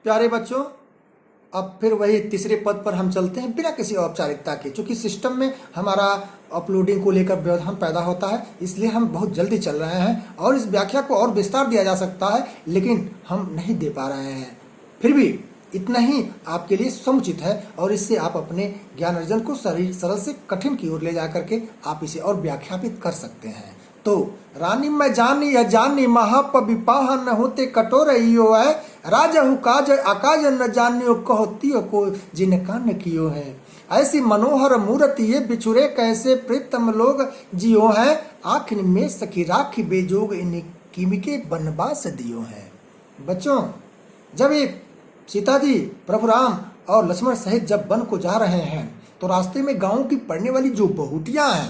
प्यारे बच्चों, अब फिर वही तीसरे पद पर हम चलते हैं बिना किसी औपचारिकता के। चूंकि सिस्टम में हमारा अपलोडिंग को लेकर व्यवधान पैदा होता है, इसलिए हम बहुत जल्दी चल रहे हैं और इस व्याख्या को और विस्तार दिया जा सकता है, लेकिन हम नहीं दे पा रहे हैं। फिर भी इतना ही आपके लिए समुचित है और इससे आप अपने ज्ञान अर्जन को सरल से कठिन की ओर ले जा करके आप इसे और व्याख्यापित कर सकते हैं। तो रानी मैं जानी अजानी महाप विपाह न होते कठोर इयो है, राजहु काज अकाज न जानियो कहोतियो को जिनका न कियो है। ऐसी मनोहर मूर्ति ये बिछुरे कैसे प्रीतम लोग जियो है, आखिर में सखी राखी बेजोग इन किमिके बनवास दियो है। बच्चों, जब एक सीता जी प्रभु राम और लक्ष्मण सहित जब वन को जा रहे हैं तो रास्ते में गांव की पड़ने वाली जो बहुटियां हैं,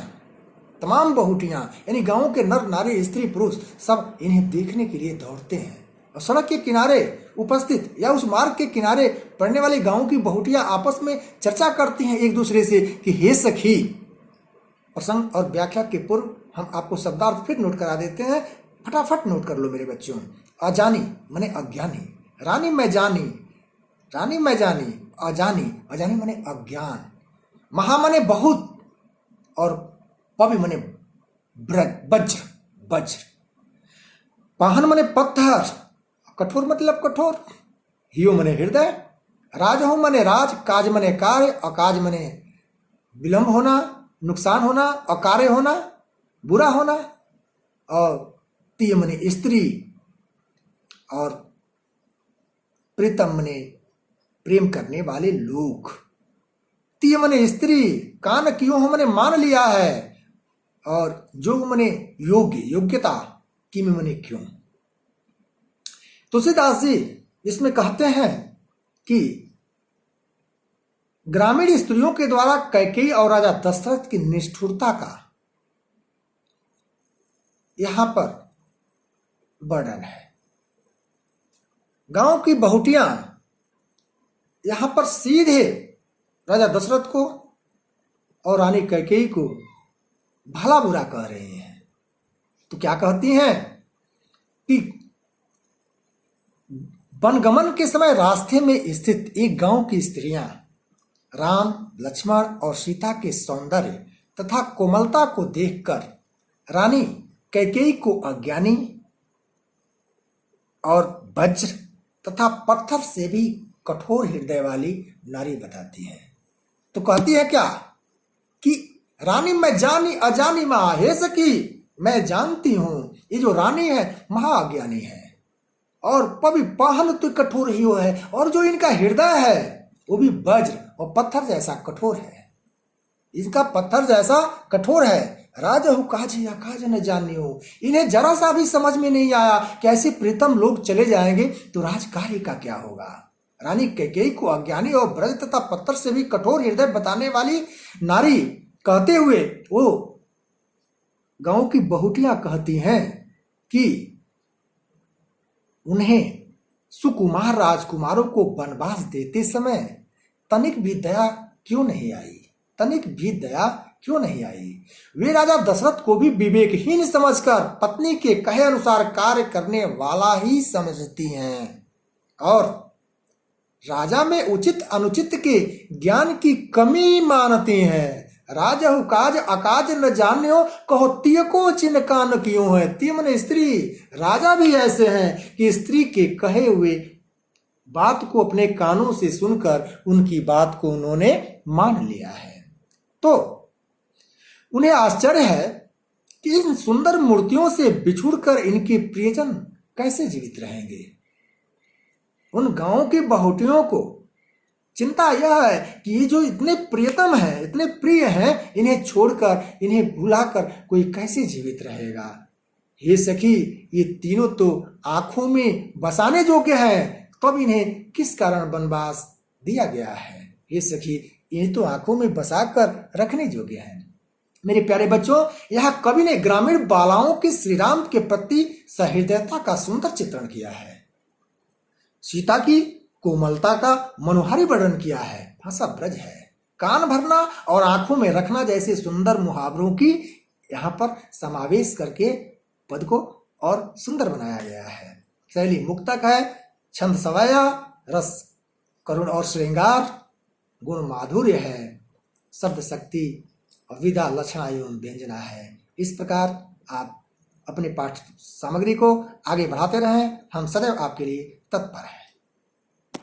तमाम बहुटियां यानी गांव के नर नारी स्त्री पुरुष सब इन्हें देखने के लिए दौड़ते हैं और सड़क के किनारे उपस्थित या उस मार्ग के किनारे पड़ने वाली गांव की बहुटियां आपस में चर्चा करती हैं एक दूसरे से कि हे सखी। प्रसंग और व्याख्या के पूर्व हम आपको शब्दार्थ फिर नोट करा देते हैं, फटाफट नोट कर लो मेरे बच्चों। अजानी माने अज्ञानी, रानी मैं जानी, रानी मैं जानी, अजानी, अजानी माने अज्ञान, महा माने बहुत और पवि माने वज्र, वज्र, पाहन माने पत्थर, कठोर मतलब कठोर, हियो माने हृदय, राजहु माने राज, काज माने कार्य, अकाज माने विलंब होना, नुकसान होना, अकार्य होना, बुरा होना, और तीय माने स्त्री, और प्रीतम माने प्रेम करने वाले लोग। तीय माने स्त्री, कान कियो हो माने मान लिया है, और जोग माने योग्य, योग्यता, किम माने क्यों। तुलसीदास जी इसमें कहते हैं कि ग्रामीण स्त्रियों के द्वारा कैकेयी और राजा दशरथ की निष्ठुरता का यहां पर वर्णन है। गांव की बहुटियां यहां पर सीधे राजा दशरथ को और रानी कैकेयी को भला बुरा कह रहे हैं। तो क्या कहती हैं कि वनगमन के समय रास्ते में स्थित एक गांव की स्त्रियां राम, लक्ष्मण और सीता के सौंदर्य तथा कोमलता को देखकर रानी कैकेयी को अज्ञानी और वज्र तथा पत्थर से भी कठोर हृदय वाली नारी बताती है। तो कहती है क्या कि रानी मैं जानी अजानी महा, हे सखी मैं जानती हूं ये जो रानी है महाअज्ञानी है और पवि पाहन तो कठोर ही हो है, और जो इनका हृदय है वो भी वज्र और पत्थर जैसा कठोर है, इसका पत्थर जैसा कठोर है। राजहु काज अकाज न जानियो, इन्हें जरा सा भी समझ में नहीं आया कि ऐसे प्रीतम लोग चले जाएंगे तो राजकार्य का क्या होगा। रानी कैकेयी को अज्ञानी और ब्रज तथा पत्थर से भी कठोर हृदय बताने वाली नारी कहते हुए वो गांव की बहुटियां कहती हैं कि उन्हें सुकुमार राजकुमारों को वनवास देते समय तनिक भी दया क्यों नहीं आई, तनिक भी दया क्यों नहीं आई। वे राजा दशरथ को भी विवेकहीन समझकर पत्नी के कहे अनुसार कार्य करने वाला ही समझती हैं और राजा में उचित अनुचित के ज्ञान की कमी मानती हैं। राजहु काज अकाज न जान्यो कहो तिय को चिन्हका न क्यों है। तिय माने स्त्री, राजा भी ऐसे हैं कि स्त्री के कहे हुए बात को अपने कानों से सुनकर उनकी बात को उन्होंने मान लिया है। तो उन्हें आश्चर्य है कि इन सुंदर मूर्तियों से बिछुड़कर इनके प्रियजन कैसे जीवित रहेंगे। उन गांव की बहुटियों को चिंता यह है कि ये जो इतने प्रियतम हैं, इतने प्रिय हैं, इन्हें छोड़कर, इन्हें भुलाकर कोई कैसे जीवित रहेगा। हे सखी, ये तीनों तो आंखों में बसाने योग्य हैं, तब इन्हें किस कारण वनवास दिया गया है। हे सखी, ये तो आंखों में बसाकर रखने योग्य हैं। मेरे प्यारे बच्चों, यहाँ कवि ने ग्रामीण बालाओं के श्री राम के प्रति सहृदयता का सुंदर चित्रण किया है। सीता की कोमलता का मनोहारी वर्णन किया है। भाषा ब्रज है। कान भरना और आंखों में रखना जैसे सुंदर मुहावरों की यहाँ पर समावेश करके पद को और सुंदर बनाया गया है। शैली मुक्तक है, छंद सवैया, रस करुण और श्रृंगार, गुण माधुर्य है, शब्द शक्ति और विधा लक्षणा एवं व्यंजना है। इस प्रकार आप अपने पाठ्य सामग्री को आगे बढ़ाते रहें, हम सदैव आपके लिए तत्पर हैं।